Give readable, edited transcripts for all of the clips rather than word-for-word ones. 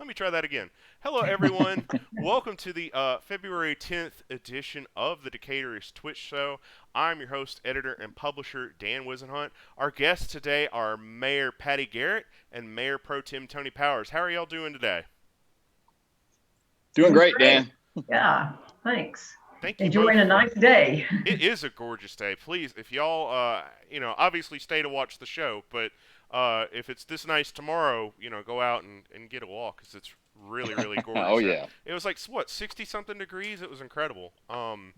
Let me try that again. Hello, everyone. Welcome to the February 10th edition of the Decaturish Twitch Show. I'm your host, editor, and publisher, Dan Wisenhunt. Our guests today are Mayor Patti Garrett and Mayor Pro Tem Tony Powers. How are y'all doing today? Doing great, Dan. Yeah, thanks. Thank you both. Enjoying a nice day. It is a gorgeous day. Please, if y'all, obviously stay to watch the show, but if it's this nice tomorrow, go out and get a walk because it's really, really gorgeous. Oh, yeah. It was like, what, 60-something degrees? It was incredible.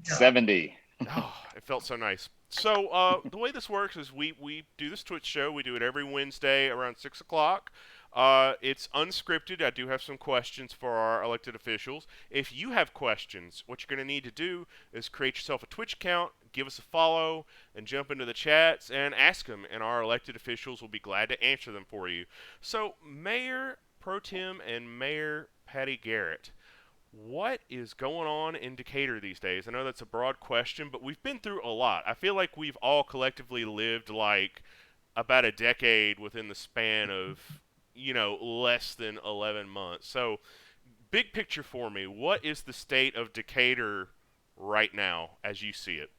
70. Oh, it felt so nice. So the way this works is we do this Twitch show. We do it every Wednesday around 6 o'clock. It's unscripted. I do have some questions for our elected officials. If you have questions, what you're going to need to do is create yourself a Twitch account, give us a follow, and jump into the chats and ask them, and our elected officials will be glad to answer them for you. So, Mayor Pro Tem and Mayor Patti Garrett, what is going on in Decatur these days? I know that's a broad question, but we've been through a lot. I feel like we've all collectively lived like about a decade within the span of, less than 11 months. So, big picture for me, what is the state of Decatur right now as you see it?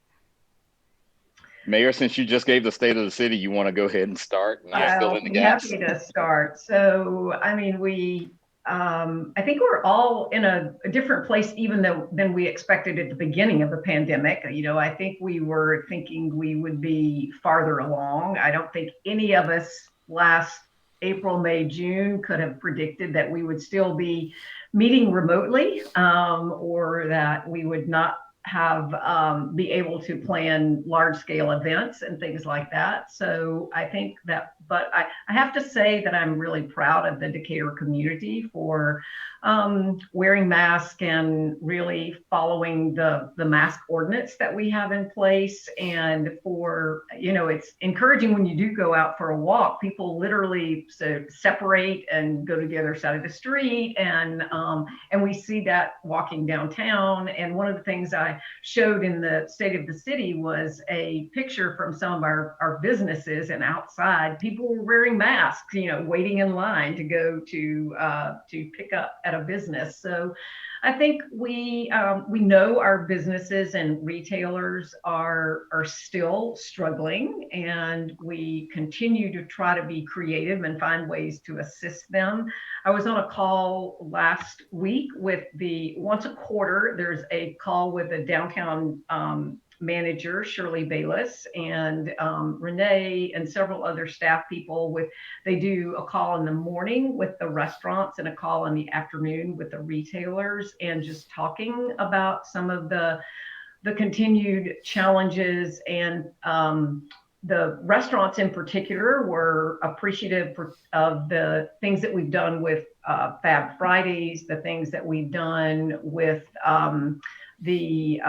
Mayor, since you just gave the state of the city, you want to go ahead and start and I'll fill in the gaps? Happy to start. So, I mean, I think we're all in a different place even than we expected at the beginning of the pandemic. I think we were thinking we would be farther along. I don't think any of us last April, May, June could have predicted that we would still be meeting remotely, or that we would not be able to plan large scale events and things like that. So I think that, but I have to say that I'm really proud of the Decatur community for wearing masks and really following the mask ordinance that we have in place. And for, it's encouraging when you do go out for a walk, people literally separate and go to the other side of the street. And we see that walking downtown. And one of the things I showed in the State of the City was a picture from some of our businesses, and outside people were wearing masks, waiting in line to go to pick up at a business. So I think we know our businesses and retailers are still struggling, and we continue to try to be creative and find ways to assist them. I was on a call last week with once a quarter, there's a call with a downtown manager, Shirley Bayless, and Renee and several other staff people. They do a call in the morning with the restaurants and a call in the afternoon with the retailers, and just talking about some of the continued challenges. And the restaurants in particular were appreciative of the things that we've done with Fab Fridays, the things that we've done with the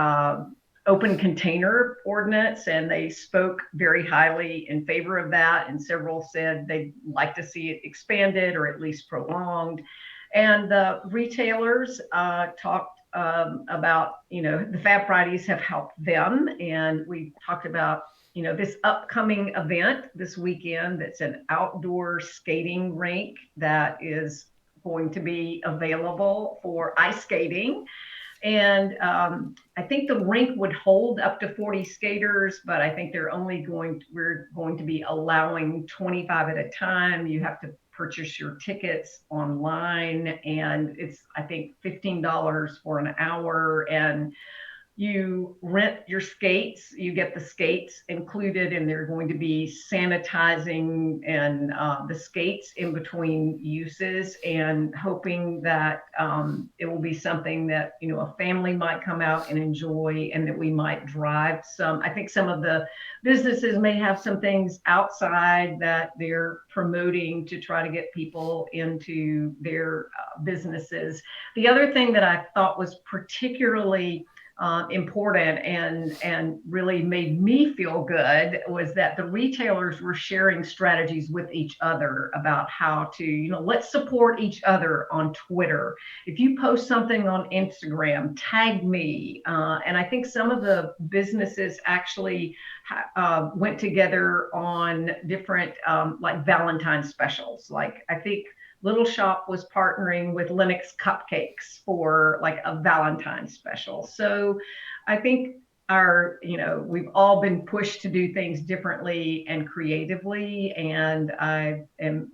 open container ordinance, and they spoke very highly in favor of that. And several said they'd like to see it expanded or at least prolonged. And the retailers talked about, the Fab Fridays have helped them. And we talked about, this upcoming event this weekend that's an outdoor skating rink that is going to be available for ice skating. And I think the rink would hold up to 40 skaters, but I think we're going to be allowing 25 at a time. You have to purchase your tickets online, and it's, I think, $15 for an hour. And you rent your skates, you get the skates included, and they're going to be sanitizing and the skates in between uses, and hoping that it will be something that, a family might come out and enjoy, and that we might drive some. I think some of the businesses may have some things outside that they're promoting to try to get people into their businesses. The other thing that I thought was particularly important and really made me feel good was that the retailers were sharing strategies with each other about how to, let's support each other on Twitter. If you post something on Instagram, tag me. And I think some of the businesses actually went together on different like Valentine's specials. Like I think Little Shop was partnering with Linux Cupcakes for like a Valentine's special. So I think we've all been pushed to do things differently and creatively. And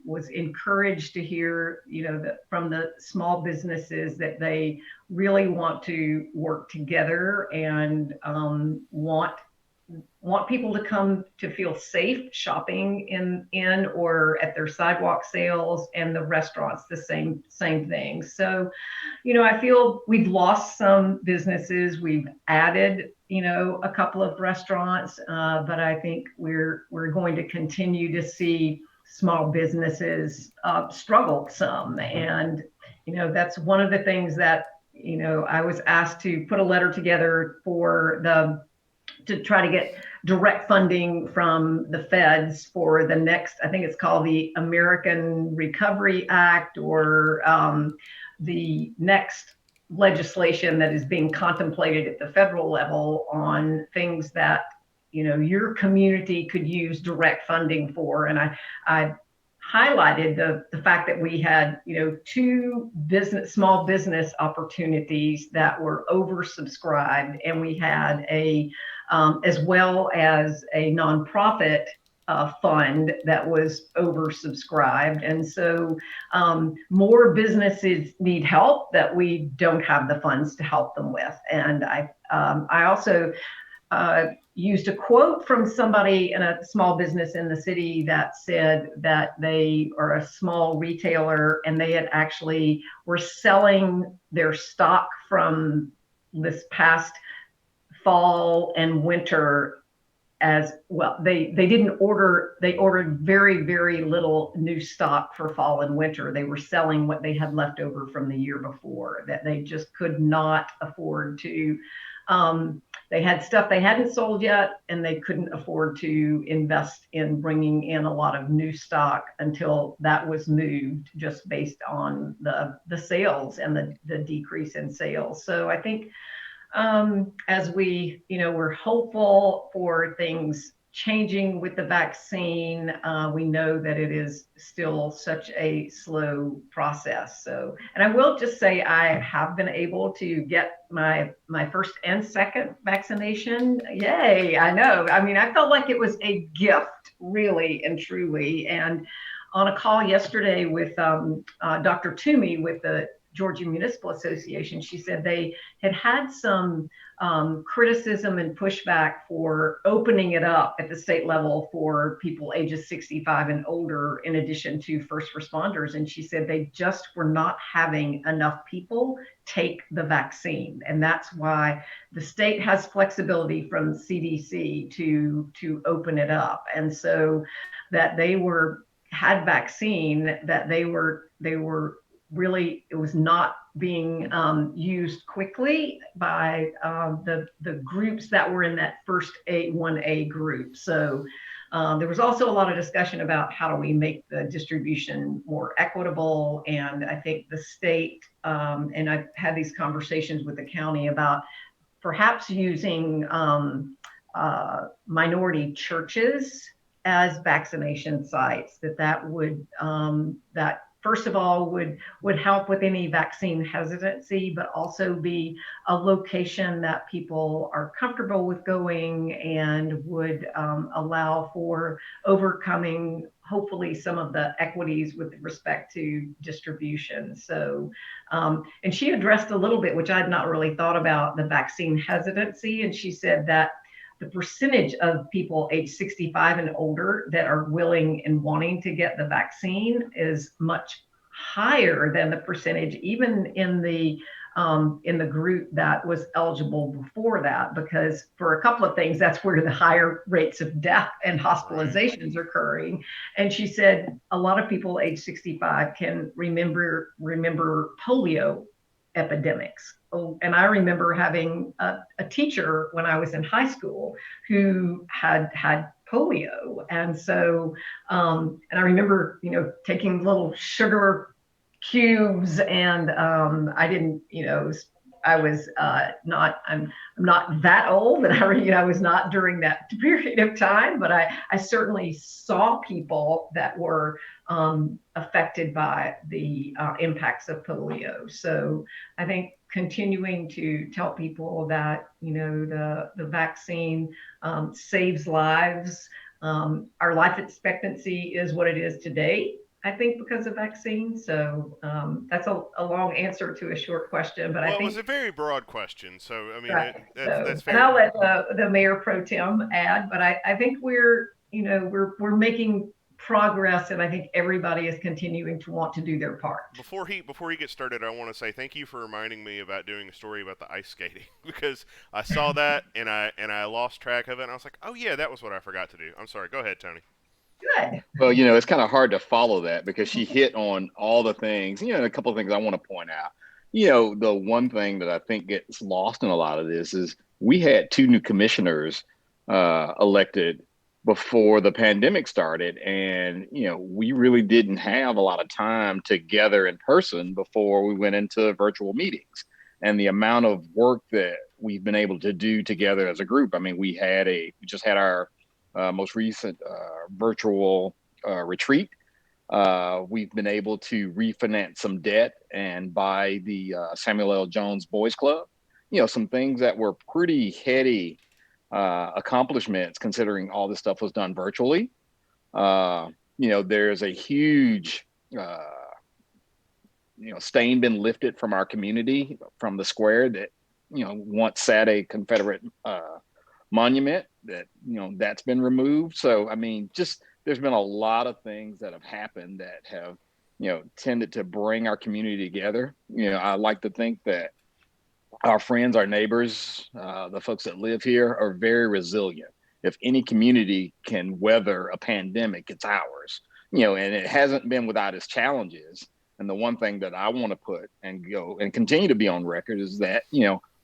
was encouraged to hear, that from the small businesses that they really want to work together and want people to come to feel safe shopping in or at their sidewalk sales, and the restaurants the same thing. So I feel we've lost some businesses, we've added a couple of restaurants, but I think we're going to continue to see small businesses struggle some. And that's one of the things that I was asked to put a letter together to try to get direct funding from the feds for the next, I think it's called the American Recovery Act, or the next legislation that is being contemplated at the federal level on things that your community could use direct funding for. And I highlighted the fact that we had two small business opportunities that were oversubscribed, and we had as well as a nonprofit fund that was oversubscribed. And so more businesses need help that we don't have the funds to help them with. And I also used a quote from somebody in a small business in the city that said that they are a small retailer, and they had actually were selling their stock from this past fall and winter as well. They ordered very, very little new stock for fall and winter. They were selling what they had left over from the year before, that they just could not afford to. They had stuff they hadn't sold yet, and they couldn't afford to invest in bringing in a lot of new stock until that was moved, just based on the sales and the decrease in sales. So I think as we're hopeful for things changing with the vaccine, we know that it is still such a slow process. So, and I will just say, I have been able to get my first and second vaccination. Yay, I know. I mean, I felt like it was a gift, really and truly. And on a call yesterday with Dr. Toomey with the Georgia Municipal Association, she said they had some criticism and pushback for opening it up at the state level for people ages 65 and older, in addition to first responders. And she said they just were not having enough people take the vaccine. And that's why the state has flexibility from CDC to open it up. And so that they had vaccine, that they were really, it was not being used quickly by the groups that were in that first 1A group. So there was also a lot of discussion about how do we make the distribution more equitable. And I think the state, and I've had these conversations with the county about perhaps using minority churches as vaccination sites, that would, first of all, would help with any vaccine hesitancy, but also be a location that people are comfortable with going, and would allow for overcoming, hopefully, some of the equities with respect to distribution. So, and she addressed a little bit, which I'd not really thought about, the vaccine hesitancy. And she said that the percentage of people age 65 and older that are willing and wanting to get the vaccine is much higher than the percentage even in the group that was eligible before that, because for a couple of things, that's where the higher rates of death and hospitalizations are occurring. And she said a lot of people age 65 can remember polio epidemics. Oh, and I remember having a teacher when I was in high school who had polio. And so, and I remember, taking little sugar cubes, and I didn't, I was I'm not that old, and I was not during that period of time, but I certainly saw people that were affected by the impacts of polio. So I think continuing to tell people that, the vaccine saves lives. Our life expectancy is what it is today, I think, because of vaccines. So that's a long answer to a short question, but I Well, it was think a very broad question, so I mean, right. that's And fair. I'll let the mayor pro tem add, but I think we're making progress, and I think everybody is continuing to want to do their part. Before he gets started, I want to say thank you for reminding me about doing a story about the ice skating because I saw that and I lost track of it and I was like, oh yeah, that was what I forgot to do. I'm sorry. Go ahead, Tony. Good. Well, it's kind of hard to follow that because she hit on all the things. A couple of things I want to point out. The one thing that I think gets lost in a lot of this is we had two new commissioners elected before the pandemic started, and we really didn't have a lot of time together in person before we went into virtual meetings. And the amount of work that we've been able to do together as a group. I mean, we just had our most recent virtual retreat. We've been able to refinance some debt and buy the Samuel L. Jones Boys Club. Some things that were pretty heady accomplishments considering all this stuff was done virtually. There's a huge stain been lifted from our community, from the square that once sat a Confederate monument that's been removed. So I mean, just there's been a lot of things that have happened that have tended to bring our community together. I like to think that our friends, our neighbors, the folks that live here are very resilient. If any community can weather a pandemic, it's ours. And it hasn't been without its challenges. And the one thing that I want to put and go and continue to be on record is that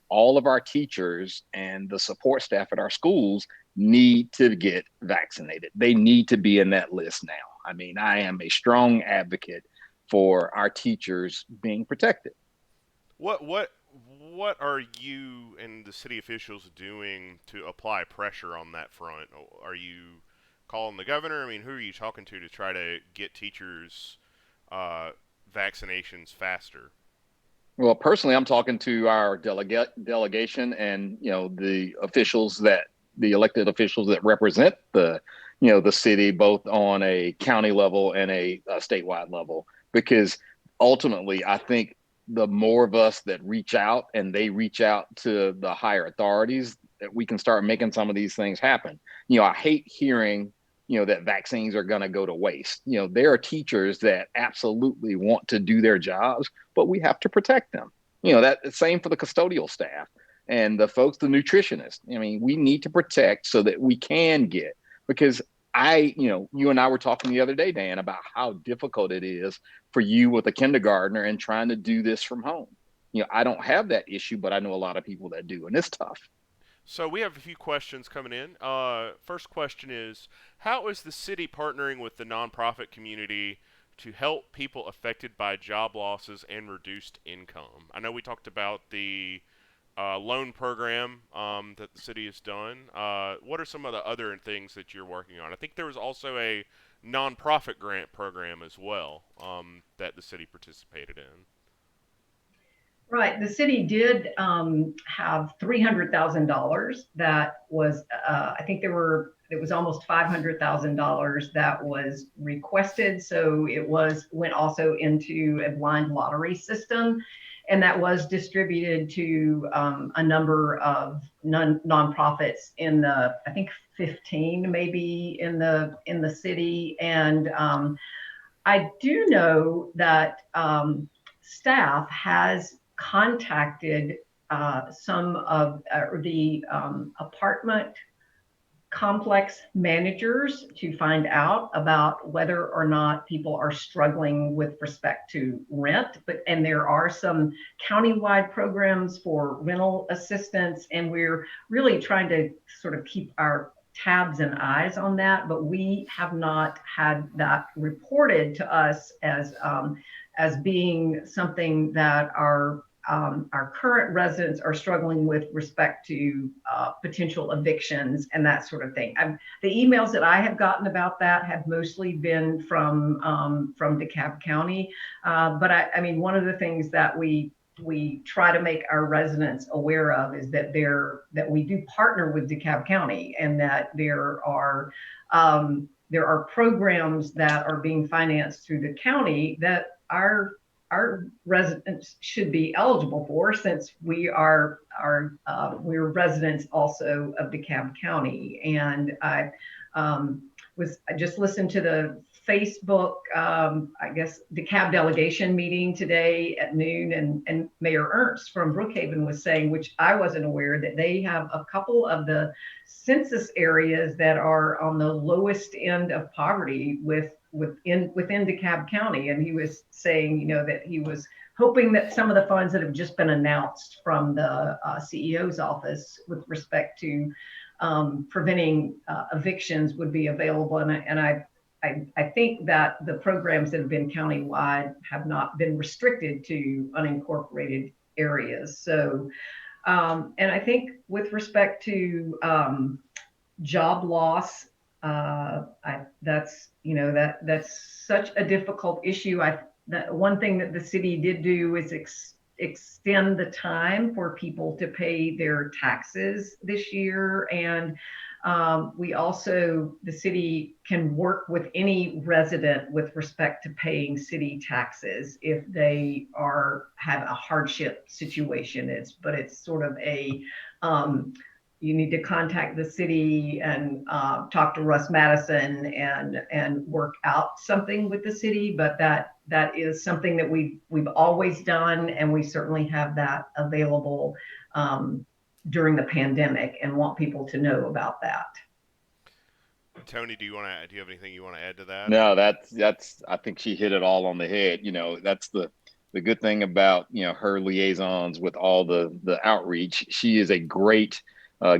all of our teachers and the support staff at our schools need to get vaccinated. They need to be in that list now. I mean, I am a strong advocate for our teachers being protected. What are you and the city officials doing to apply pressure on that front? Are you calling the governor? I mean, who are you talking to try to get teachers uh, vaccinations faster? Well, personally, I'm talking to our delegation and the elected officials that represent the city, both on a county level and a statewide level, because ultimately, I think the more of us that reach out and they reach out to the higher authorities, that we can start making some of these things happen. I hate hearing that vaccines are going to go to waste. There are teachers that absolutely want to do their jobs, but we have to protect them. That same for the custodial staff and the folks, the nutritionists. I mean, we need to protect so that we can get, because you and I were talking the other day, Dan, about how difficult it is for you with a kindergartner and trying to do this from home. I don't have that issue, but I know a lot of people that do, and it's tough. So we have a few questions coming in. First question is, how is the city partnering with the nonprofit community to help people affected by job losses and reduced income? I know we talked about the loan program that the city has done. What are some of the other things that you're working on? I think there was also a nonprofit grant program as well that the city participated in. Right. The city did have $300,000 that was, I think it was almost $500,000 that was requested. So went also into a blind lottery system, and that was distributed to a number of nonprofits in I think 15 maybe in the city. And I do know that staff has contacted some of the apartment complex managers to find out about whether or not people are struggling with respect to rent. And there are some countywide programs for rental assistance, and we're really trying to sort of keep our tabs and eyes on that, but we have not had that reported to us as being something that our our current residents are struggling with respect to potential evictions and that sort of thing. The emails that I have gotten about that have mostly been from DeKalb County. But I mean, one of the things that we try to make our residents aware of is that we do partner with DeKalb County, and that there are programs that are being financed through the county that our residents should be eligible for, since we're residents also of DeKalb County. And I just listened to the Facebook, I guess, DeKalb delegation meeting today at noon, and Mayor Ernst from Brookhaven was saying, which I wasn't aware, that they have a couple of the census areas that are on the lowest end of poverty within DeKalb County. And he was saying, that he was hoping that some of the funds that have just been announced from the CEO's office with respect to preventing evictions would be available. And I think that the programs that have been countywide have not been restricted to unincorporated areas. So, and I think with respect to job loss, that's such a difficult issue. One thing that the city did do is extend the time for people to pay their taxes this year. And the city can work with any resident with respect to paying city taxes if they have a hardship situation. It's sort of you need to contact the city and talk to Russ Madison and work out something with the city. But that is something that we've always done, and we certainly have that available during the pandemic, and want people to know about that. Tony, do you have anything you want to add to that? No, that's I think she hit it all on the head. That's the good thing about her liaisons with all the outreach. She is a great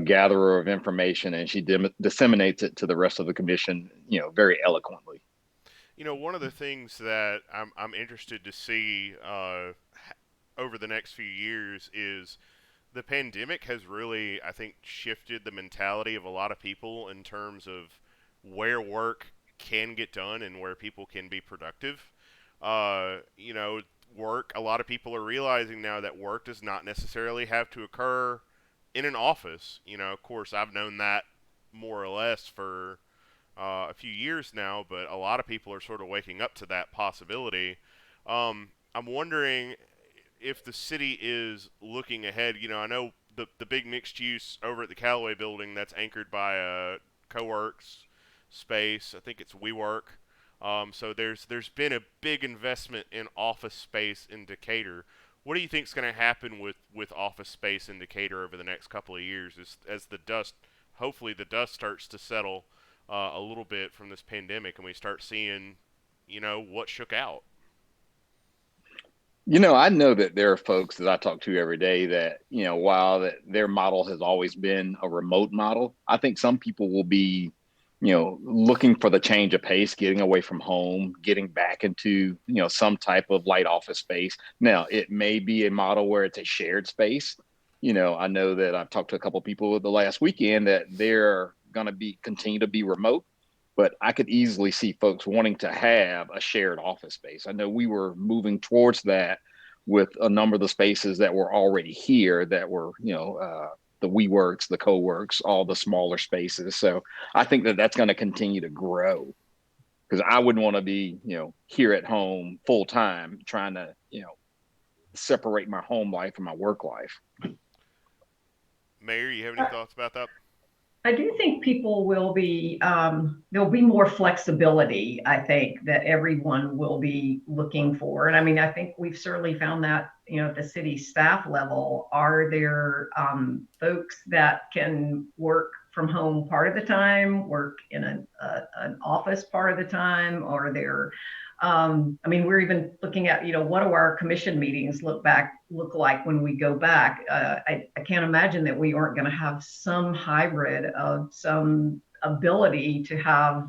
gatherer of information, and she disseminates it to the rest of the commission, very eloquently. One of the things that I'm interested to see over the next few years is the pandemic has really, I think, shifted the mentality of a lot of people in terms of where work can get done and where people can be productive. Work, a lot of people are realizing now that work does not necessarily have to occur in an office. Of course, I've known that more or less for a few years now, but a lot of people are sort of waking up to that possibility. I'm wondering if the city is looking ahead. I know the big mixed use over at the Callaway building that's anchored by a co-works space. I think it's WeWork. So there's been a big investment in office space in Decatur. What do you think is going to happen with office space in Decatur over the next couple of years as hopefully the dust starts to settle a little bit from this pandemic, and we start seeing, what shook out? I know that there are folks that I talk to every day that, while their model has always been a remote model, I think some people will be, looking for the change of pace, getting away from home, getting back into, some type of light office space. Now, it may be a model where it's a shared space. I know that I've talked to a couple of people the last weekend that they're going to continue to be remote. But I could easily see folks wanting to have a shared office space. I know we were moving towards that with a number of the spaces that were already here that were, the WeWorks, the co-works, all the smaller spaces. So I think that that's going to continue to grow, because I wouldn't want to be, here at home full time trying to, separate my home life from my work life. Mayor, you have any thoughts about that? I do think people will be, there'll be more flexibility, I think, that everyone will be looking for. And I mean, I think we've certainly found that, at the city staff level. Are there folks that can work from home part of the time, work in an office part of the time? Or there, we're even looking at, what do our commission meetings look like when we go back? I can't imagine that we aren't going to have some hybrid of some ability to have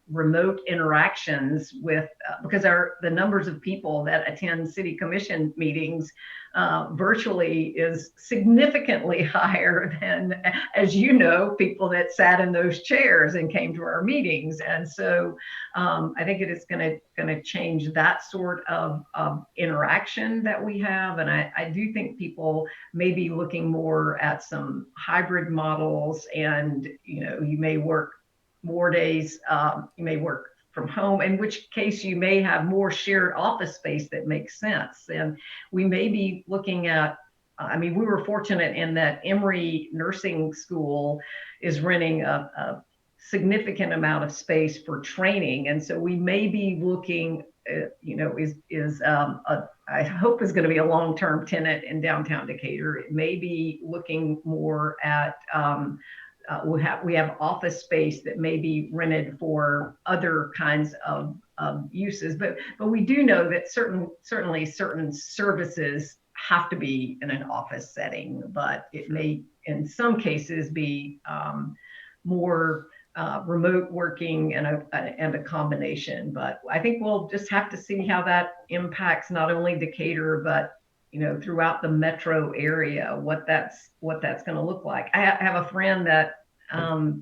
remote interactions with, because the numbers of people that attend city commission meetings virtually is significantly higher than, as you know, people that sat in those chairs and came to our meetings. And so I think it is going to change that sort of interaction that we have. And I do think people may be looking more at some hybrid models, and you may work more days, you may work from home, in which case you may have more shared office space that makes sense. And we may be looking at, we were fortunate in that Emory Nursing School is renting a significant amount of space for training. And so we may be looking, I hope is going to be a long-term tenant in downtown Decatur. It may be looking more at, we have office space that may be rented for other kinds of uses, but we do know that certainly certain services have to be in an office setting, but it may in some cases be more remote working and a combination. But I think we'll just have to see how that impacts not only Decatur, but throughout the metro area, what that's going to look like. I have a friend that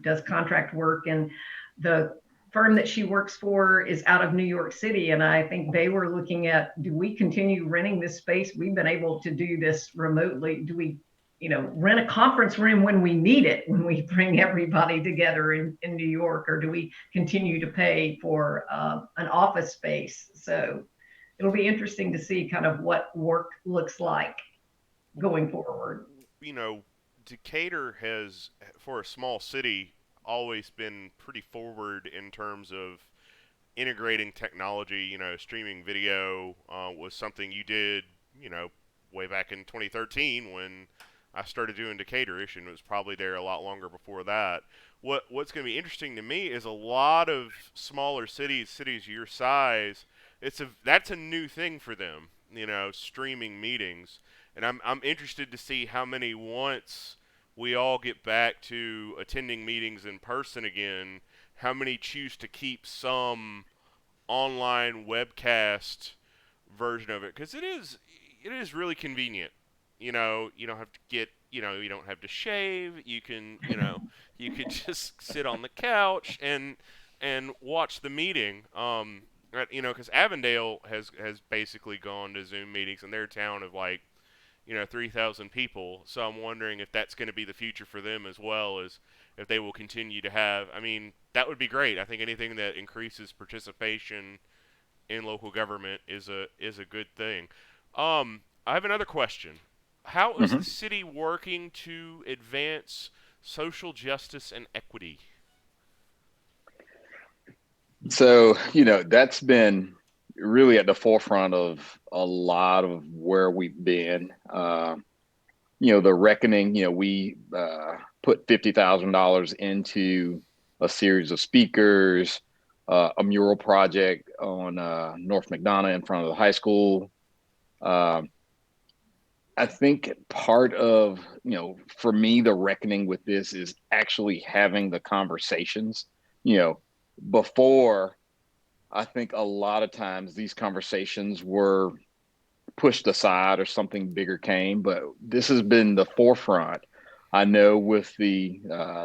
does contract work, and the firm that she works for is out of New York City. And I think they were looking at, do we continue renting this space? We've been able to do this remotely. Do we, rent a conference room when we need it, when we bring everybody together in New York, or do we continue to pay for an office space? So it'll be interesting to see kind of what work looks like going forward. Decatur has, for a small city, always been pretty forward in terms of integrating technology. Streaming video was something you did, way back in 2013 when I started doing Decaturish, and it was probably there a lot longer before that. What's going to be interesting to me is a lot of smaller cities your size. That's a new thing for them, streaming meetings, and I'm interested to see how many, once we all get back to attending meetings in person again, how many choose to keep some online webcast version of it, because it is really convenient. You don't have to get, you don't have to shave. You can, you can just sit on the couch and watch the meeting. Because Avondale has basically gone to Zoom meetings in their town of 3,000 people. So I'm wondering if that's going to be the future for them, as well as if they will continue to have. That would be great. I think anything that increases participation in local government is a good thing. I have another question. How is the city working to advance social justice and equity? So, that's been really at the forefront of a lot of where we've been. The reckoning, we put $50,000 into a series of speakers, a mural project on North McDonough in front of the high school. I think part of, for me, the reckoning with this is actually having the conversations. Before, I think a lot of times these conversations were pushed aside or something bigger came, but this has been the forefront. I know with the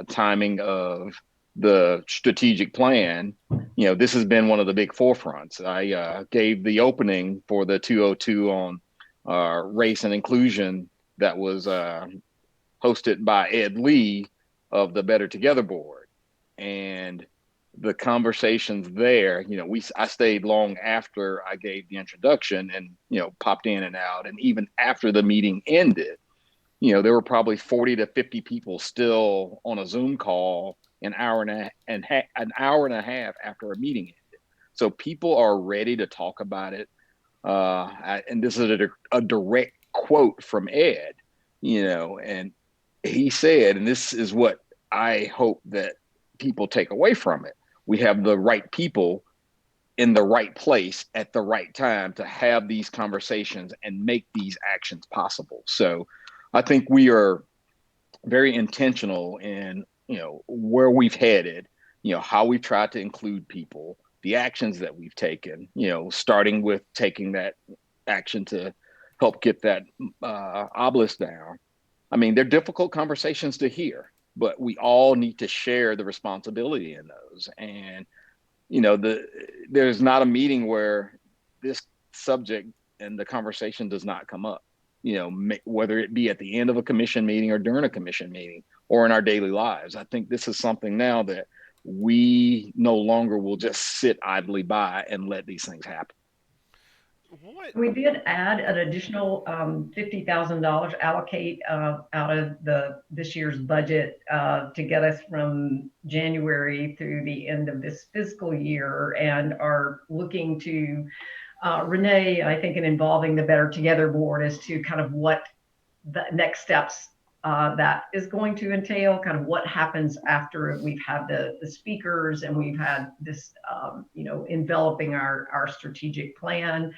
timing of the strategic plan, this has been one of the big forefronts. I gave the opening for the 202 on race and inclusion that was hosted by Ed Lee of the Better Together board. And the conversations there, I stayed long after I gave the introduction and, popped in and out. And even after the meeting ended, there were probably 40 to 50 people still on a Zoom call an hour and a half after a meeting ended. So people are ready to talk about it. And this is a direct quote from Ed, and he said, and this is what I hope that people take away from it. We have the right people in the right place at the right time to have these conversations and make these actions possible. So I think we are very intentional in, where we've headed, how we've tried to include people, the actions that we've taken, starting with taking that action to help get that obelisk down. I mean, they're difficult conversations to hear, but we all need to share the responsibility in those. And there's not a meeting where this subject and the conversation does not come up. Whether it be at the end of a commission meeting or during a commission meeting or in our daily lives. I think this is something now that we no longer will just sit idly by and let these things happen. What? We did add an additional $50,000 allocate out of this year's budget to get us from January through the end of this fiscal year, and are looking to Renee, I think, in involving the Better Together board as to kind of what the next steps that is going to entail, kind of what happens after we've had the speakers and we've had this, enveloping our strategic plan.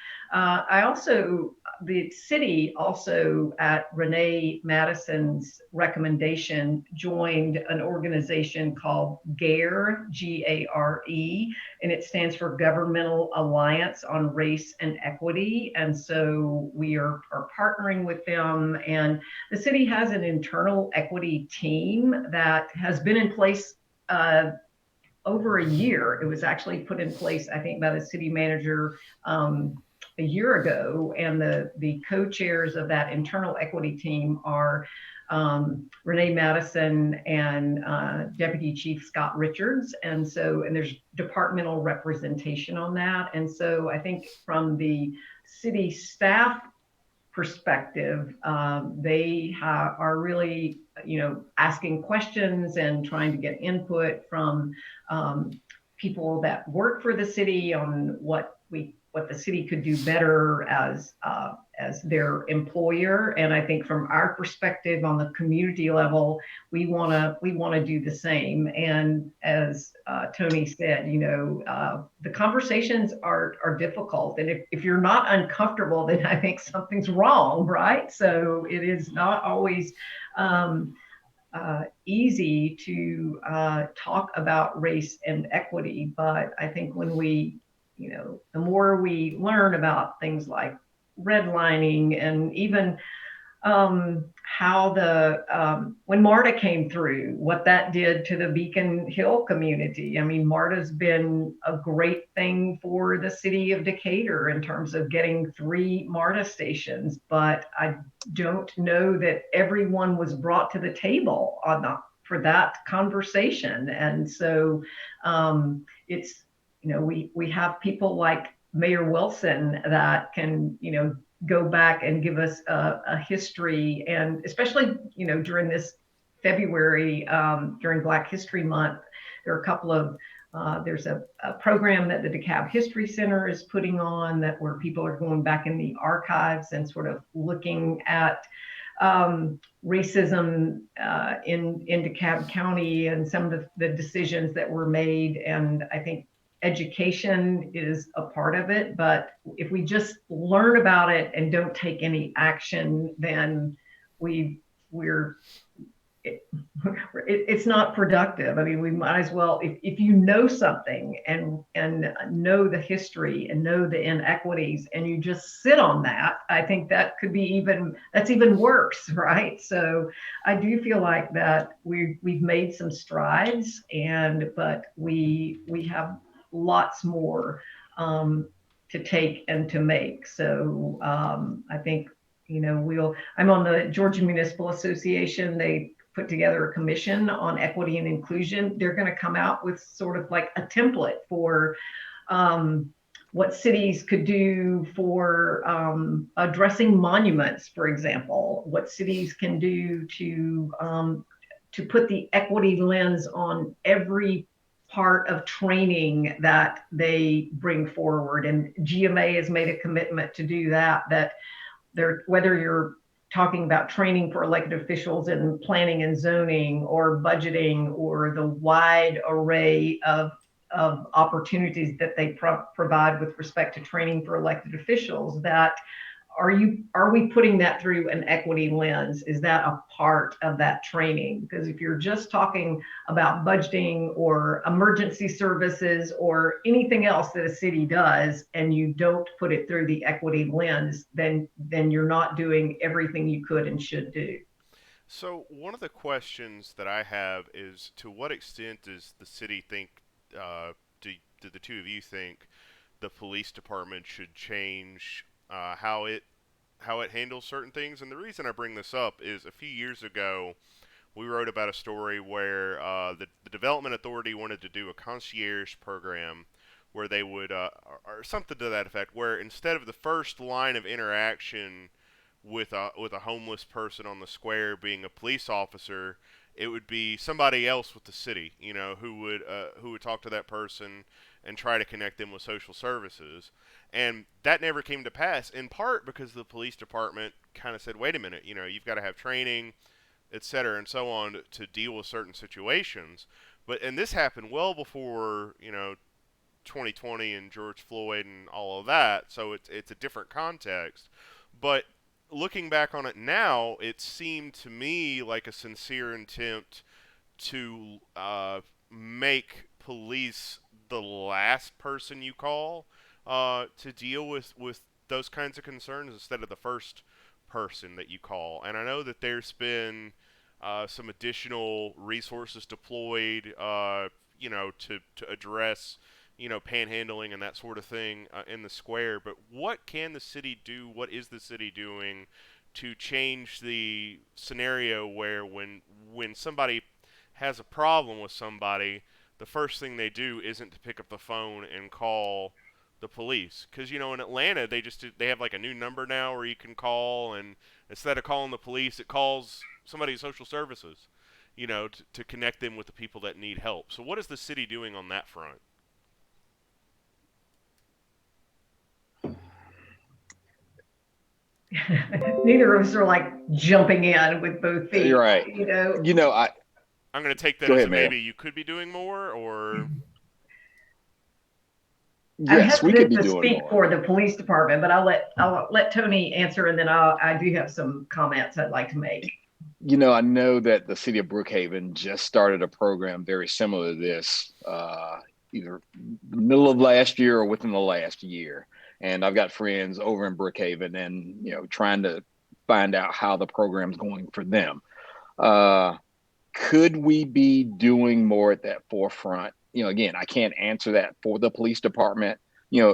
The city also, at Renee Madison's recommendation, joined an organization called GARE, GARE, and it stands for Governmental Alliance on Race and Equity. And so we are partnering with them, and the city has an internal equity team that has been in place over a year. It was actually put in place, I think, by the city manager a year ago. And the co-chairs of that internal equity team are Renee Madison and Deputy Chief Scott Richards. And there's departmental representation on that. And so I think from the city staff perspective, they are really, asking questions and trying to get input from people that work for the city on what the city could do better as their employer. And I think from our perspective on the community level, we want to do the same. And as Tony said, the conversations are difficult. And if you're not uncomfortable, then I think something's wrong, right? So it is not always easy to talk about race and equity. But I think when the more we learn about things like redlining, and even how when MARTA came through, what that did to the Beacon Hill community. I mean, MARTA's been a great thing for the city of Decatur in terms of getting 3 MARTA stations, but I don't know that everyone was brought to the table for that conversation. And so it's, we have people like Mayor Wilson that can, go back and give us a history. And especially, during this February, during Black History Month, there are a couple of, there's a program that the DeKalb History Center is putting on, where people are going back in the archives and sort of looking at racism in DeKalb County and some of the decisions that were made. And I think education is a part of it, but if we just learn about it and don't take any action, then it's not productive. I mean, we might as well, if you know something and know the history and know the inequities, and you just sit on that, I think that could be that's even worse, right? So I do feel like that we've made some strides, but we have lots more to take and to make. So I think, I'm on the Georgia Municipal Association. They put together a commission on equity and inclusion. They're going to come out with sort of like a template for what cities could do for addressing monuments, for example, what cities can do to put the equity lens on every part of training that they bring forward. And GMA has made a commitment to do that whether you're talking about training for elected officials in planning and zoning or budgeting, or the wide array of opportunities that they provide with respect to training for elected officials, that are we putting that through an equity lens? Is that a part of that training? Because if you're just talking about budgeting or emergency services or anything else that a city does, and you don't put it through the equity lens, then you're not doing everything you could and should do. So one of the questions that I have is, to what extent does the city think, do the two of you think the police department should change how it handles certain things? And the reason I bring this up is, a few years ago we wrote about a story where the development authority wanted to do a concierge program where they would, or something to that effect, where instead of the first line of interaction with a homeless person on the square being a police officer, it would be somebody else with the city, who would talk to that person and try to connect them with social services. And that never came to pass, in part because the police department kind of said, wait a minute, you've got to have training, et cetera, and so on, to deal with certain situations. And this happened well before 2020 and George Floyd and all of that. So it's a different context. But looking back on it now, it seemed to me like a sincere attempt to make police the last person you call to deal with those kinds of concerns, instead of the first person that you call. And I know that there's been some additional resources deployed, to address, panhandling and that sort of thing in the square. But what can the city do? What is the city doing to change the scenario where when somebody has a problem with somebody, the first thing they do isn't to pick up the phone and call the police? Because in Atlanta, they have like a new number now where you can call, and instead of calling the police, it calls somebody's social services, to connect them with the people that need help. So what is the city doing on that front? Neither of us are like jumping in with both You're feet, right. you know. I I'm going to take that go as ahead, a Mayor. maybe you could be doing more, or I'm Yes, we could hesitant be to doing speak more. for the police department, but I'll let Tony answer, and then I do have some comments I'd like to make. I know that the city of Brookhaven just started a program very similar to this, either the middle of last year or within the last year. And I've got friends over in Brookhaven, and trying to find out how the program's going for them. Uh, could we be doing more at that forefront? Again, I can't answer that for the police department.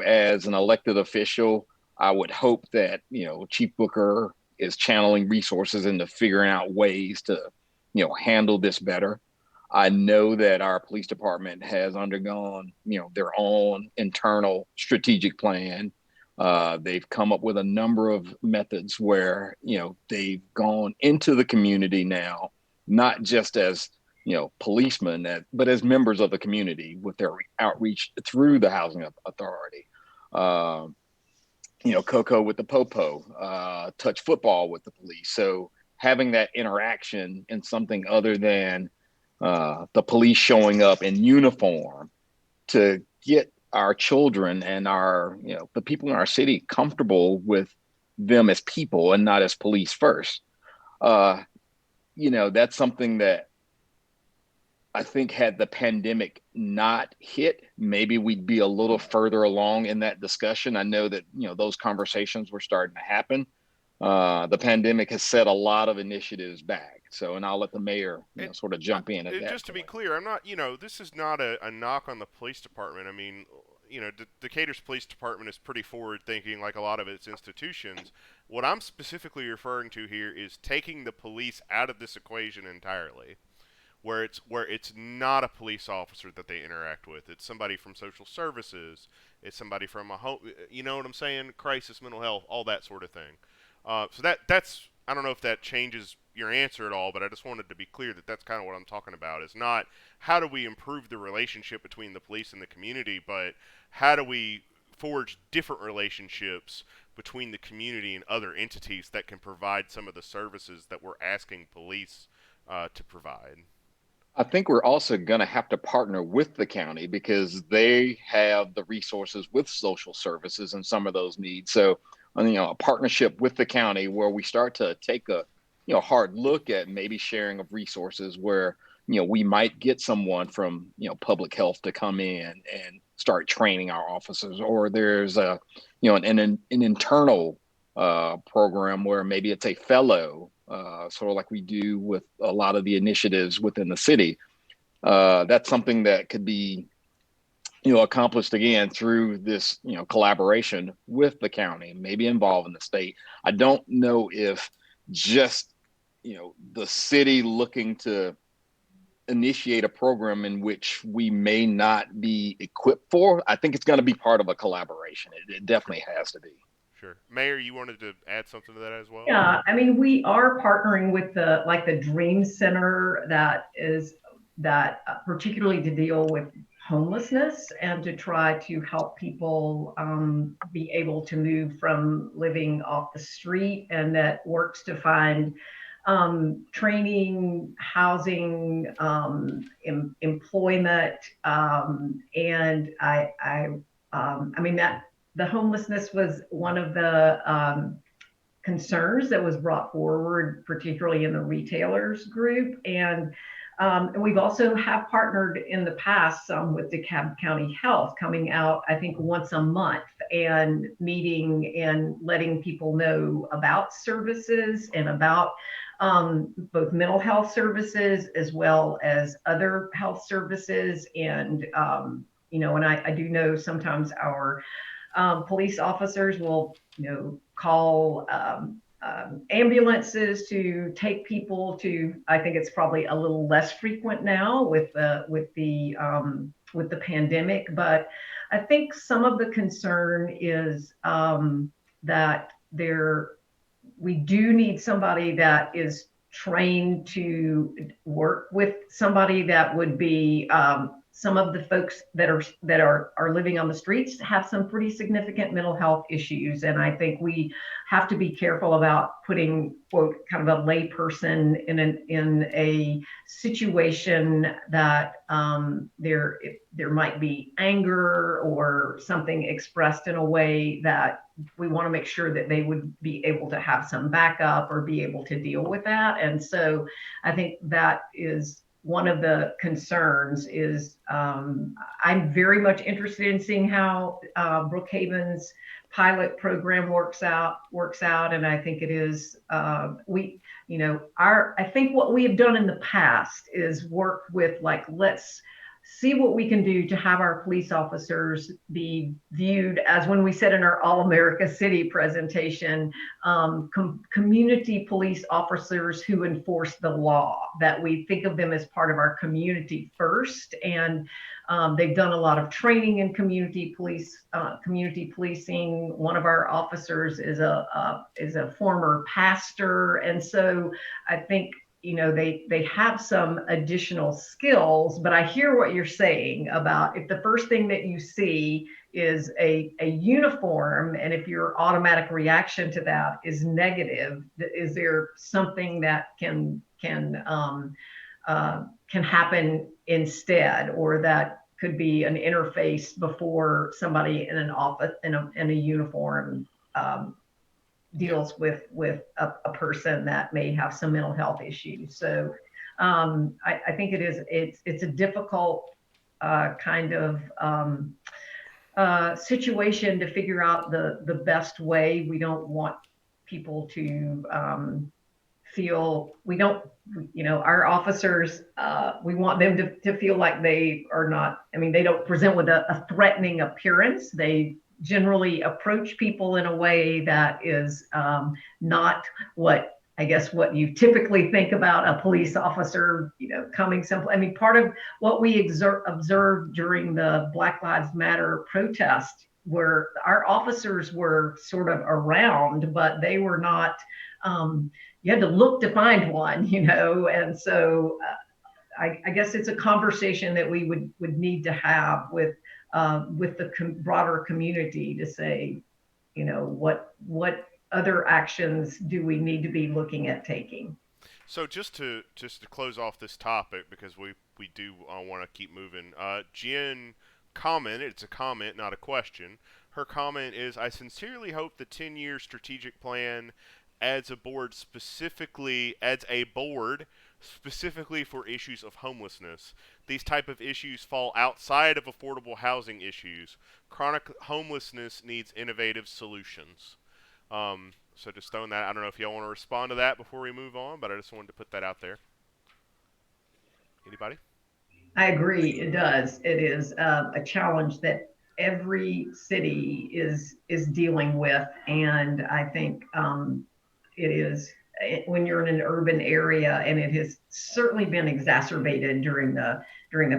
As an elected official, I would hope that, Chief Booker is channeling resources into figuring out ways to, handle this better. I know that our police department has undergone, their own internal strategic plan. They've come up with a number of methods where, they've gone into the community now, not just as policemen, but as members of the community with their outreach through the housing authority. Uh, Coco with the Popo, touch football with the police. So having that interaction in something other than the police showing up in uniform to get our children and the people in our city comfortable with them as people and not as police first. Uh, that's something that I think, had the pandemic not hit, maybe we'd be a little further along in that discussion. I know that, those conversations were starting to happen. The pandemic has set a lot of initiatives back. So, and I'll let the mayor, and, sort of jump in at that just to be point. clear, I'm not, this is not a knock on the police department. I mean, Decatur's police department is pretty forward thinking, like a lot of its institutions. What I'm specifically referring to here is taking the police out of this equation entirely, where it's not a police officer that they interact with. It's somebody from social services. It's somebody from a home. You know what I'm saying? Crisis, mental health, all that sort of thing. So that's, I don't know if that changes your answer at all, but I just wanted to be clear that that's kind of what I'm talking about. It's not how do we improve the relationship between the police and the community, but how do we forge different relationships between the community and other entities that can provide some of the services that we're asking police to provide. I think we're also going to have to partner with the county because they have the resources with social services and some of those needs. So a partnership with the county where we start to take a hard look at maybe sharing of resources where we might get someone from public health to come in and start training our officers, or there's a an internal program where maybe it's a fellow, sort of like we do with a lot of the initiatives within the city. That's something that could be accomplished again through this collaboration with the county, maybe involving the state. I don't know if just the city looking to initiate a program in which we may not be equipped for. I think it's going to be part of a collaboration. It definitely has to be. Sure. Mayor, you wanted to add something to that as well? Yeah, I mean, we are partnering with the Dream Center that particularly to deal with homelessness and to try to help people be able to move from living off the street, and that works to find training, housing, employment, and I mean that the homelessness was one of the concerns that was brought forward, particularly in the retailers group. And we've also have partnered in the past with DeKalb County Health, coming out, I think, once a month and meeting and letting people know about services and about both mental health services as well as other health services. And, and I do know sometimes our police officers will, call ambulances to take people to. I think it's probably a little less frequent now with the pandemic, but I think some of the concern is that we do need somebody that is trained to work with somebody that would be some of the folks that are living on the streets have some pretty significant mental health issues, and I think we have to be careful about putting, quote, kind of a lay person in a situation that there might be anger or something expressed in a way that we want to make sure that they would be able to have some backup or be able to deal with that. And so I think that is one of the concerns. Is I'm very much interested in seeing how Brookhaven's pilot program works out, and I think it is I think what we have done in the past is work with, like, let's see what we can do to have our police officers be viewed as, when we said in our All America City presentation, community police officers who enforce the law, that we think of them as part of our community first. And they've done a lot of training in community policing. One of our officers is a former pastor, and so I think they have some additional skills. But I hear what you're saying about, if the first thing that you see is a uniform, and if your automatic reaction to that is negative, is there something that can happen instead, or that could be an interface before somebody in an office in a uniform deals with a person that may have some mental health issues. So I think it's a difficult kind of situation to figure out the best way. We don't want people to feel, our officers, we want them to feel like they are not, they don't present with a threatening appearance. They generally approach people in a way that is not what you typically think about a police officer, coming someplace. Part of what we observed during the Black Lives Matter protest, where our officers were sort of around, but they were not, you had to look to find one, and so I guess it's a conversation that we would need to have with the broader community to say, what other actions do we need to be looking at taking? So just to close off this topic, because we do want to keep moving. Jen commented, it's a comment, not a question, her comment is, I sincerely hope the 10-year strategic plan adds a board specifically for issues of homelessness. These type of issues fall outside of affordable housing issues. Chronic homelessness needs innovative solutions. So just throwing that, I don't know if y'all want to respond to that before we move on, but I just wanted to put that out there. Anybody? I agree. It does. It is a challenge that every city is dealing with, and I think it is when you're in an urban area, and it has certainly been exacerbated during the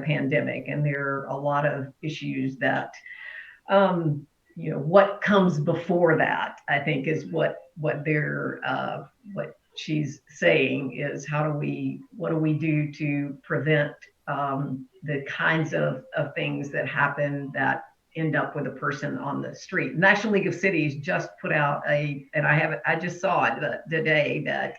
pandemic. And there are a lot of issues that what comes before that, I think, is what she's saying is what do we do to prevent the kinds of things that happen that end up with a person on the street. National League of Cities just put out I just saw it today that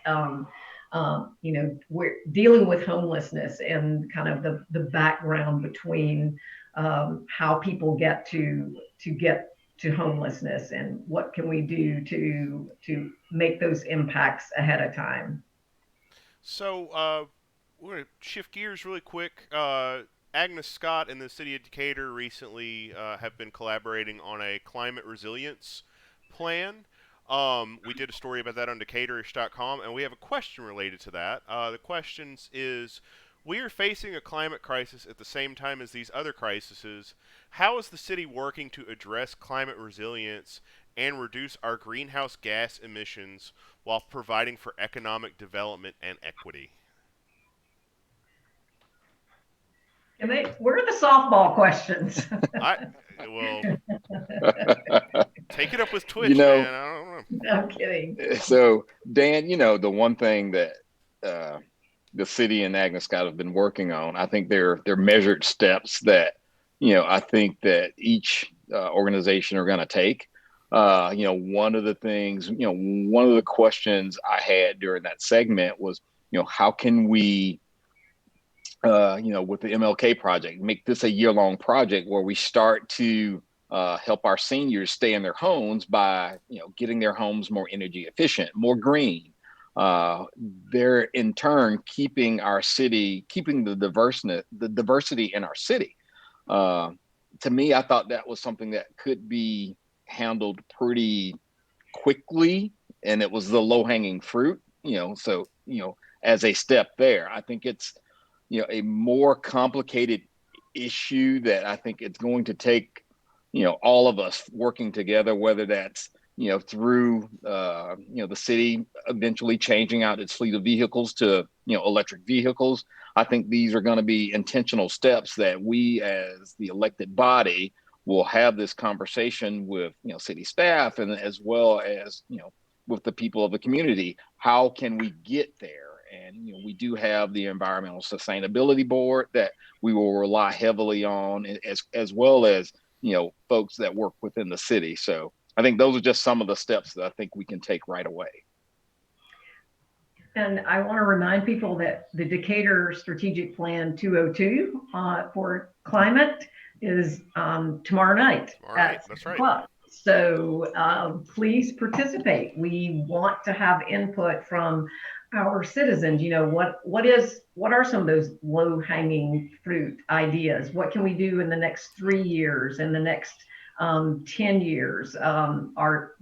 we're dealing with homelessness and kind of the background between how people get to homelessness, and what can we do to make those impacts ahead of time. So we're going to shift gears really quick. Agnes Scott and the city of Decatur recently have been collaborating on a climate resilience plan. We did a story about that on Decaturish.com, and we have a question related to that. The question is, we are facing a climate crisis at the same time as these other crises. How is the city working to address climate resilience and reduce our greenhouse gas emissions while providing for economic development and equity? And where are the softball questions? Well, take it up with Twitch, man. I don't know. I'm kidding. So, Dan, the one thing that the city and Agnes Scott have been working on, I think they're measured steps that, I think that each organization are going to take. One of the things, one of the questions I had during that segment was, how can we, with the MLK project, make this a year-long project where we start to help our seniors stay in their homes by, getting their homes more energy efficient, more green. They're in turn keeping the diversity in our city. To me, I thought that was something that could be handled pretty quickly, and it was the low-hanging fruit. So as a step there, I think it's a more complicated issue that I think it's going to take all of us working together, whether that's through the city eventually changing out its fleet of vehicles to electric vehicles. I think these are going to be intentional steps that we as the elected body will have this conversation with city staff, and as well as with the people of the community. How can we get there? And we do have the Environmental Sustainability Board that we will rely heavily on, as well as folks that work within the city. So I think those are just some of the steps that I think we can take right away. And I want to remind people that the Decatur Strategic Plan 202 for climate is tomorrow night. That's right. So please participate. We want to have input from our citizens. What are some of those low-hanging fruit ideas? What can we do in the next 3 years, in the next 10 years? Our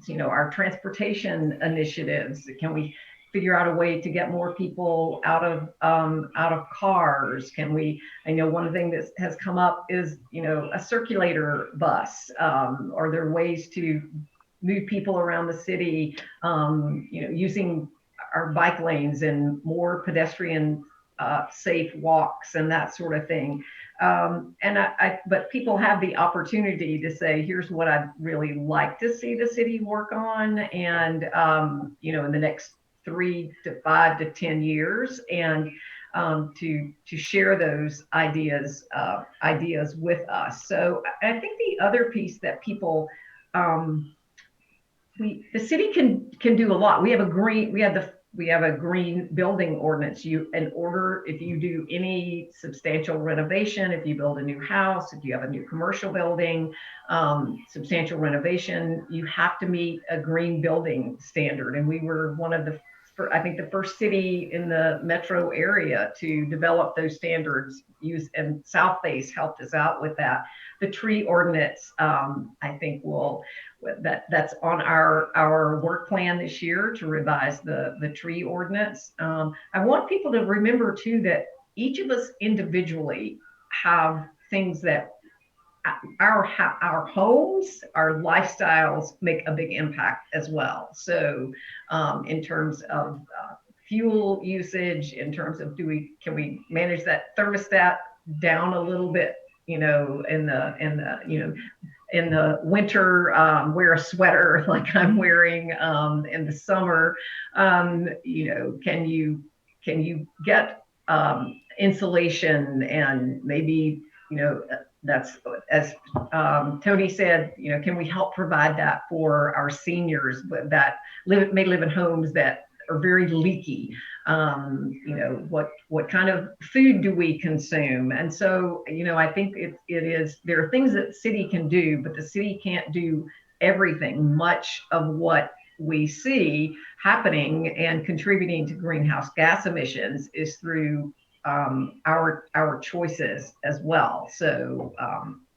transportation initiatives. Can we figure out a way to get more people out of cars? I know one thing that has come up is a circulator bus. Are there ways to move people around the city using our bike lanes and more pedestrian safe walks and that sort of thing? But people have the opportunity to say, here's what I'd really like to see the city work on, and in the next 3 to 5 to 10 years, and to share those ideas with us. So I think the other piece that people the city can do a lot. We have we have a green building ordinance. If you do any substantial renovation, if you build a new house, if you have a new commercial building, substantial renovation, you have to meet a green building standard. And we were one of the, I think, the first city in the metro area to develop those standards. And South Base helped us out with that. The tree ordinance, I think that's on our work plan this year to revise the tree ordinance. I want people to remember too that each of us individually have things that our homes, our lifestyles make a big impact as well. So in terms of fuel usage, in terms of can we manage that thermostat down a little bit, in the winter, wear a sweater like I'm wearing. In the summer, can you get insulation, and maybe, that's, as Tony said, can we help provide that for our seniors that may live in homes that are very leaky? What kind of food do we consume? And so, I think there are things that the city can do, but the city can't do everything. Much of what we see happening and contributing to greenhouse gas emissions is through our choices as well. So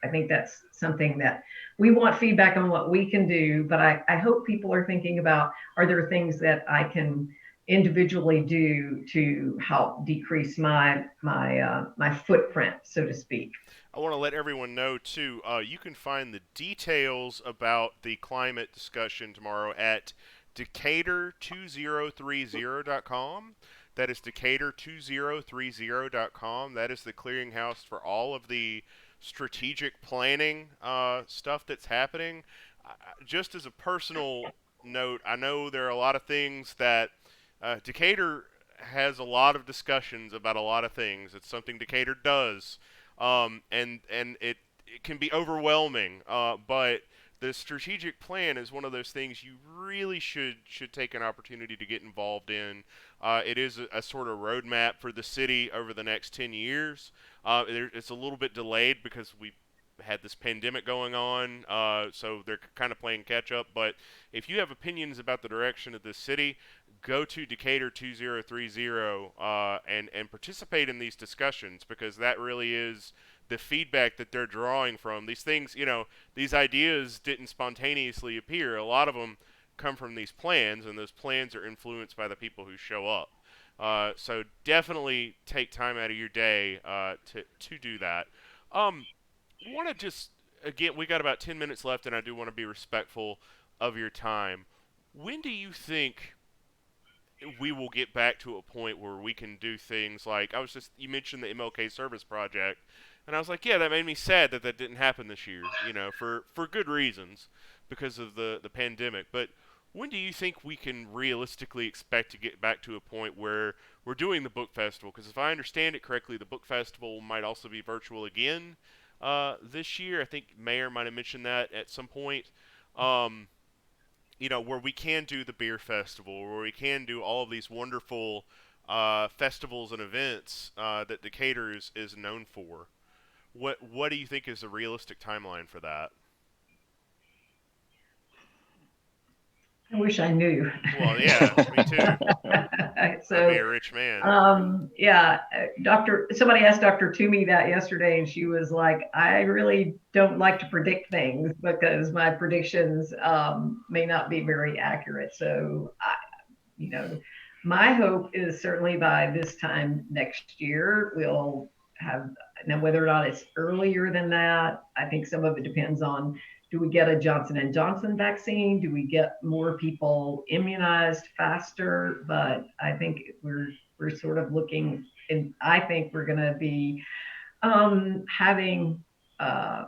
I think that's something that we want feedback on what we can do, but I hope people are thinking about, are there things that I can individually do to help decrease my footprint, so to speak. I want to let everyone know, too, you can find the details about the climate discussion tomorrow at Decatur2030.com. That is Decatur2030.com. That is the clearinghouse for all of the strategic planning stuff that's happening. Just as a personal note, I know there are a lot of things that Decatur has a lot of discussions about a lot of things. It's something Decatur does, and it can be overwhelming. But the strategic plan is one of those things you really should take an opportunity to get involved in. It is a sort of roadmap for the city over the next 10 years. It's a little bit delayed because we had this pandemic going on, so they're kind of playing catch up. But if you have opinions about the direction of this city, go to Decatur 2030 and participate in these discussions, because that really is the feedback that they're drawing from. These things, these ideas didn't spontaneously appear. A lot of them come from these plans, and those plans are influenced by the people who show up. So definitely take time out of your day to do that. Want to just, again, we got about 10 minutes left, and I do want to be respectful of your time. When do you think we will get back to a point where we can do things like, you mentioned the MLK Service Project, and I was like, yeah, that made me sad that didn't happen this year, for good reasons, because of the pandemic. But when do you think we can realistically expect to get back to a point where we're doing the book festival? Because if I understand it correctly, the book festival might also be virtual again this year. I think Mayor might have mentioned that at some point. Where we can do the beer festival, where we can do all of these wonderful festivals and events that Decatur is known for. What do you think is a realistic timeline for that? I wish I knew. Well, yeah, me too. So, I'd be a rich man. Yeah, somebody asked Dr. Toomey that yesterday, and she was like, I really don't like to predict things because my predictions may not be very accurate. So, my hope is certainly by this time next year, we'll have, now whether or not it's earlier than that, I think some of it depends on, do we get a Johnson & Johnson vaccine? Do we get more people immunized faster? But I think we're sort of looking, and I think we're going to be having, I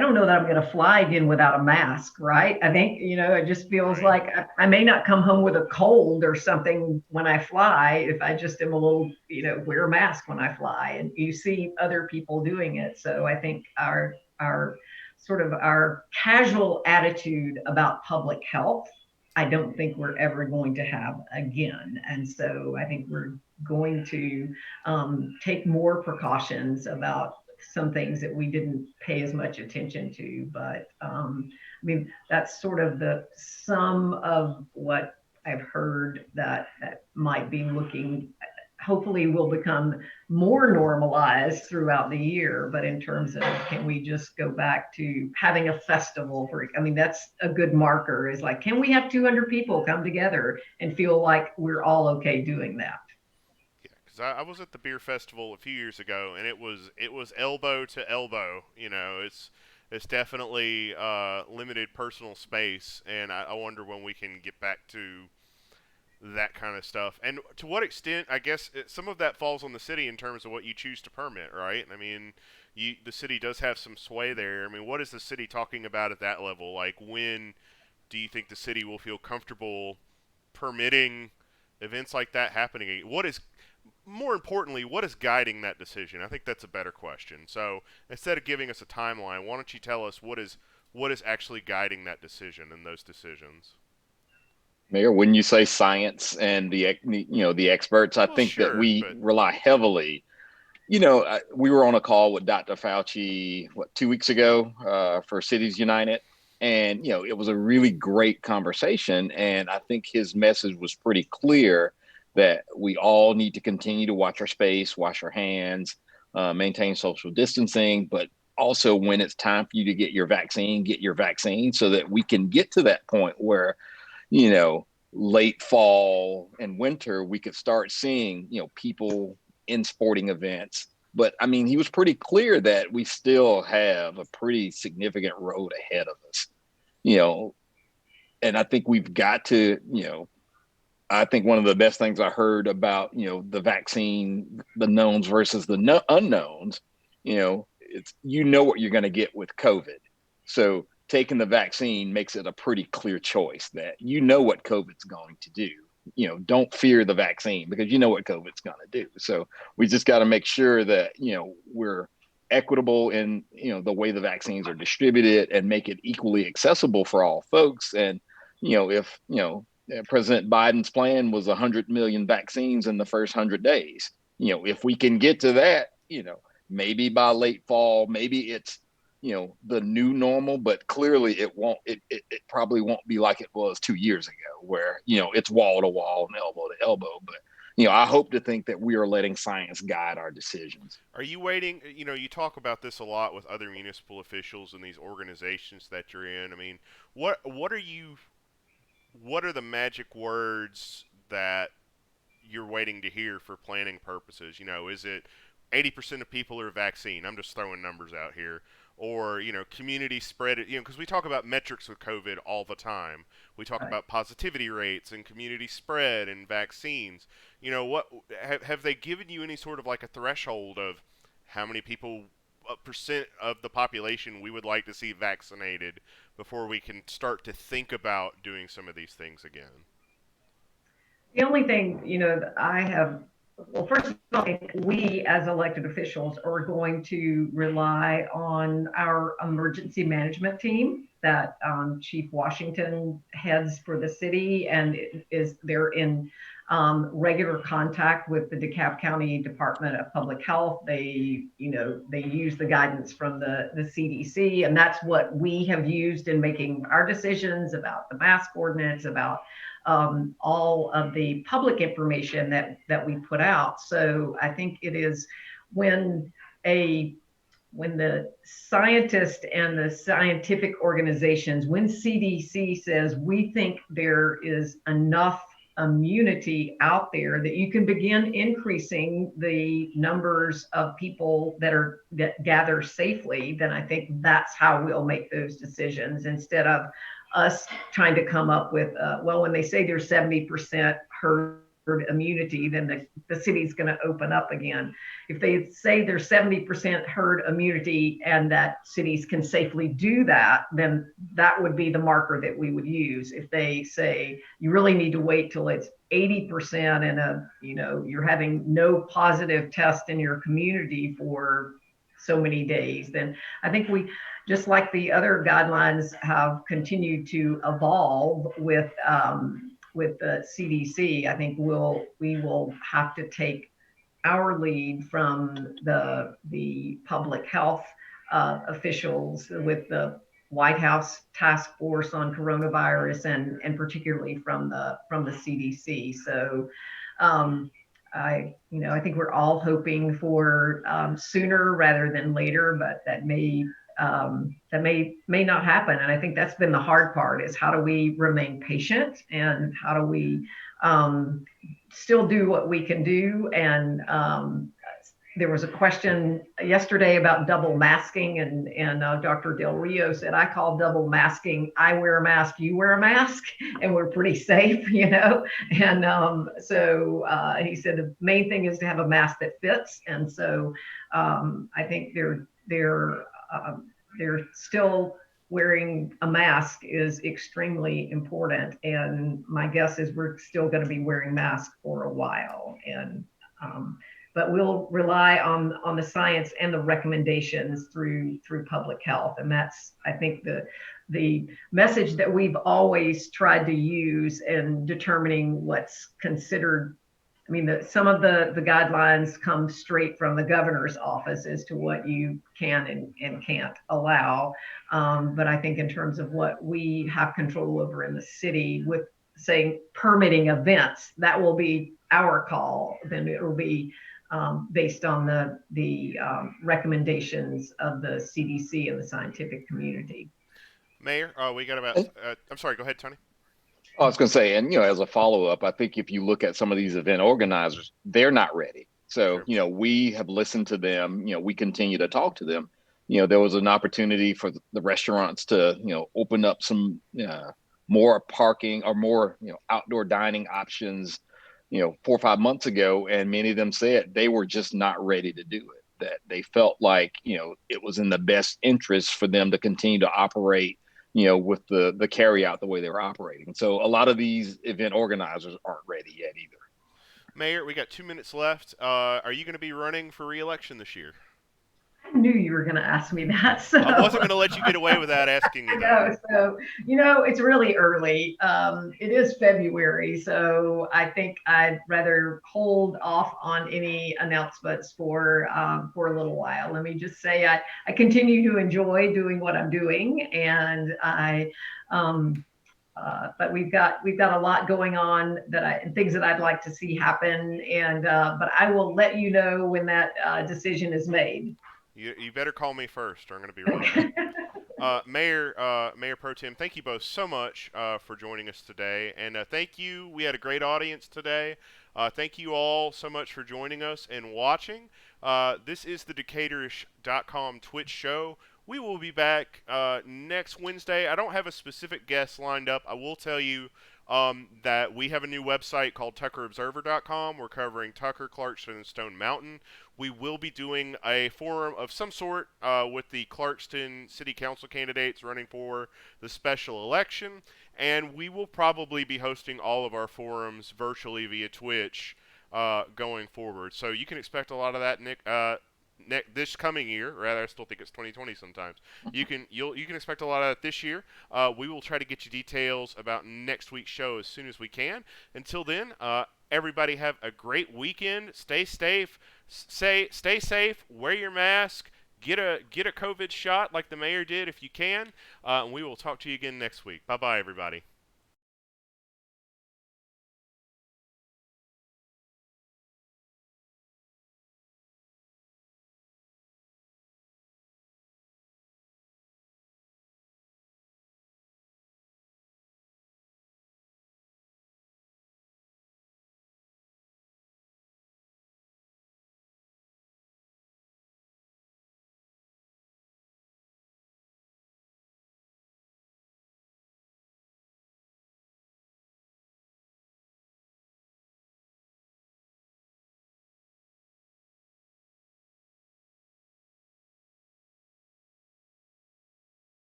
don't know that I'm going to fly again without a mask, right? I think, it just feels like I may not come home with a cold or something when I fly if I just am a little, wear a mask when I fly, and you see other people doing it. So I think our casual attitude about public health I don't think we're ever going to have again. And so I think we're going to take more precautions about some things that we didn't pay as much attention to. But I mean, that's sort of the sum of what I've heard that might be looking, hopefully will become more normalized throughout the year. But in terms of, can we just go back to having a festival for, I mean, that's a good marker, is like, can we have 200 people come together and feel like we're all okay doing that? Yeah, because I was at the beer festival a few years ago, and it was elbow to elbow. It's definitely limited personal space, and I wonder when we can get back to that kind of stuff. And to what extent, I guess some of that falls on the city in terms of what you choose to permit, right? I mean, the city does have some sway there. I mean, what is the city talking about at that level? Like, when do you think the city will feel comfortable permitting events like that happening? What is, more importantly, what is guiding that decision? I think that's a better question. So instead of giving us a timeline, why don't you tell us what is actually guiding that decision and those decisions? Mayor, when you say science and the experts, I Well, think that sure, we but rely heavily. We were on a call with Dr. Fauci, 2 weeks ago, for Cities United. And, it was a really great conversation. And I think his message was pretty clear that we all need to continue to watch our space, wash our hands, maintain social distancing, but also when it's time for you to get your vaccine so that we can get to that point where, you know, late fall and winter, we could start seeing, people in sporting events. But I mean, he was pretty clear that we still have a pretty significant road ahead of us, you know, and I think we've got to, I think one of the best things I heard about, the vaccine, the knowns versus the unknowns, it's, what you're going to get with COVID. So taking the vaccine makes it a pretty clear choice that what COVID's going to do. Don't fear the vaccine because you know what COVID's going to do. So we just got to make sure that, we're equitable in, the way the vaccines are distributed and make it equally accessible for all folks. And, if, President Biden's plan was 100 million vaccines in the first 100 days. If we can get to that, maybe by late fall, maybe it's, the new normal, but clearly it won't, it probably won't be like it was 2 years ago where, it's wall to wall and elbow to elbow. But, I hope to think that we are letting science guide our decisions. are you waiting? You talk about this a lot with other municipal officials and these organizations that you're in. I mean, what are the magic words that you're waiting to hear for planning purposes? Is it 80% of people are vaccine? I'm just throwing numbers out here. Or, community spread, because we talk about metrics with COVID all the time. We talk Right. about positivity rates and community spread and vaccines. What have they given you any sort of like a threshold of how many people, percent of the population we would like to see vaccinated before we can start to think about doing some of these things again? The only thing, that I have, well, first of all, I think we as elected officials are going to rely on our emergency management team that Chief Washington heads for the city, and they're in regular contact with the DeKalb County Department of Public Health. They use the guidance from the CDC, and that's what we have used in making our decisions about the mask ordinance, about all of the public information that we put out. So I think it is when a when the scientists and the scientific organizations, when CDC says we think there is enough immunity out there that you can begin increasing the numbers of people that gather safely, then I think that's how we'll make those decisions instead of us trying to come up with, well, when they say there's 70% herd immunity, then the city's going to open up again. If they say there's 70% herd immunity and that cities can safely do that, then that would be the marker that we would use. If they say you really need to wait till it's 80% and you're having no positive test in your community for so many days. Then I think we, just like the other guidelines have continued to evolve with the CDC, I think we will have to take our lead from the public health officials with the White House task force on coronavirus, and particularly from the CDC. So um, I think we're all hoping for sooner rather than later, but that may not happen. And I think that's been the hard part, is how do we remain patient, and how do we still do what we can do. And there was a question yesterday about double masking, and Dr. Del Rio said, I call double masking, I wear a mask, you wear a mask, and we're pretty safe, And he said the main thing is to have a mask that fits. And so I think they're still wearing a mask is extremely important. And my guess is we're still going to be wearing masks for a while. And but we'll rely on the science and the recommendations through public health. And that's, I think, the message that we've always tried to use in determining what's considered. I mean, some of the guidelines come straight from the governor's office as to what you can and can't allow. But I think in terms of what we have control over in the city, with saying permitting events, that will be our call. Then it will be based on the recommendations of the CDC and the scientific community. Mayor, we got about. I'm sorry. Go ahead, Tony. I was going to say, and as a follow up, I think if you look at some of these event organizers, they're not ready. So Sure. we have listened to them. We continue to talk to them. There was an opportunity for the restaurants to open up some more parking or more outdoor dining options 4 or 5 months ago, and many of them said they were just not ready to do it, that they felt like it was in the best interest for them to continue to operate with the carry out the way they were operating. So a lot of these event organizers aren't ready yet either. Mayor, we got 2 minutes left. Are you going to be running for re-election this year? I knew you were going to ask me that. So I wasn't going to let you get away without asking you I that. know. So, it's really early. It is February. So I think I'd rather hold off on any announcements for a little while. Let me just say I continue to enjoy doing what I'm doing. And but we've got a lot going on things that I'd like to see happen. And but I will let you know when that decision is made. You better call me first, or I'm going to be really mad. Mayor Pro Tem, thank you both so much for joining us today, and thank you. We had a great audience today. Thank you all so much for joining us and watching. This is the Decaturish.com Twitch show. We will be back next Wednesday. I don't have a specific guest lined up. I will tell you that we have a new website called TuckerObserver.com. We're covering Tucker, Clarkston, and Stone Mountain. We will be doing a forum of some sort with the Clarkston City Council candidates running for the special election, and we will probably be hosting all of our forums virtually via Twitch going forward. So you can expect a lot of that, Nick. This coming year, rather, I still think it's 2020 sometimes. You can expect a lot of that this year. We will try to get you details about next week's show as soon as we can. Until then, everybody have a great weekend. Stay safe. Stay safe. Wear your mask. Get a COVID shot like the mayor did if you can. And we will talk to you again next week. Bye bye, everybody.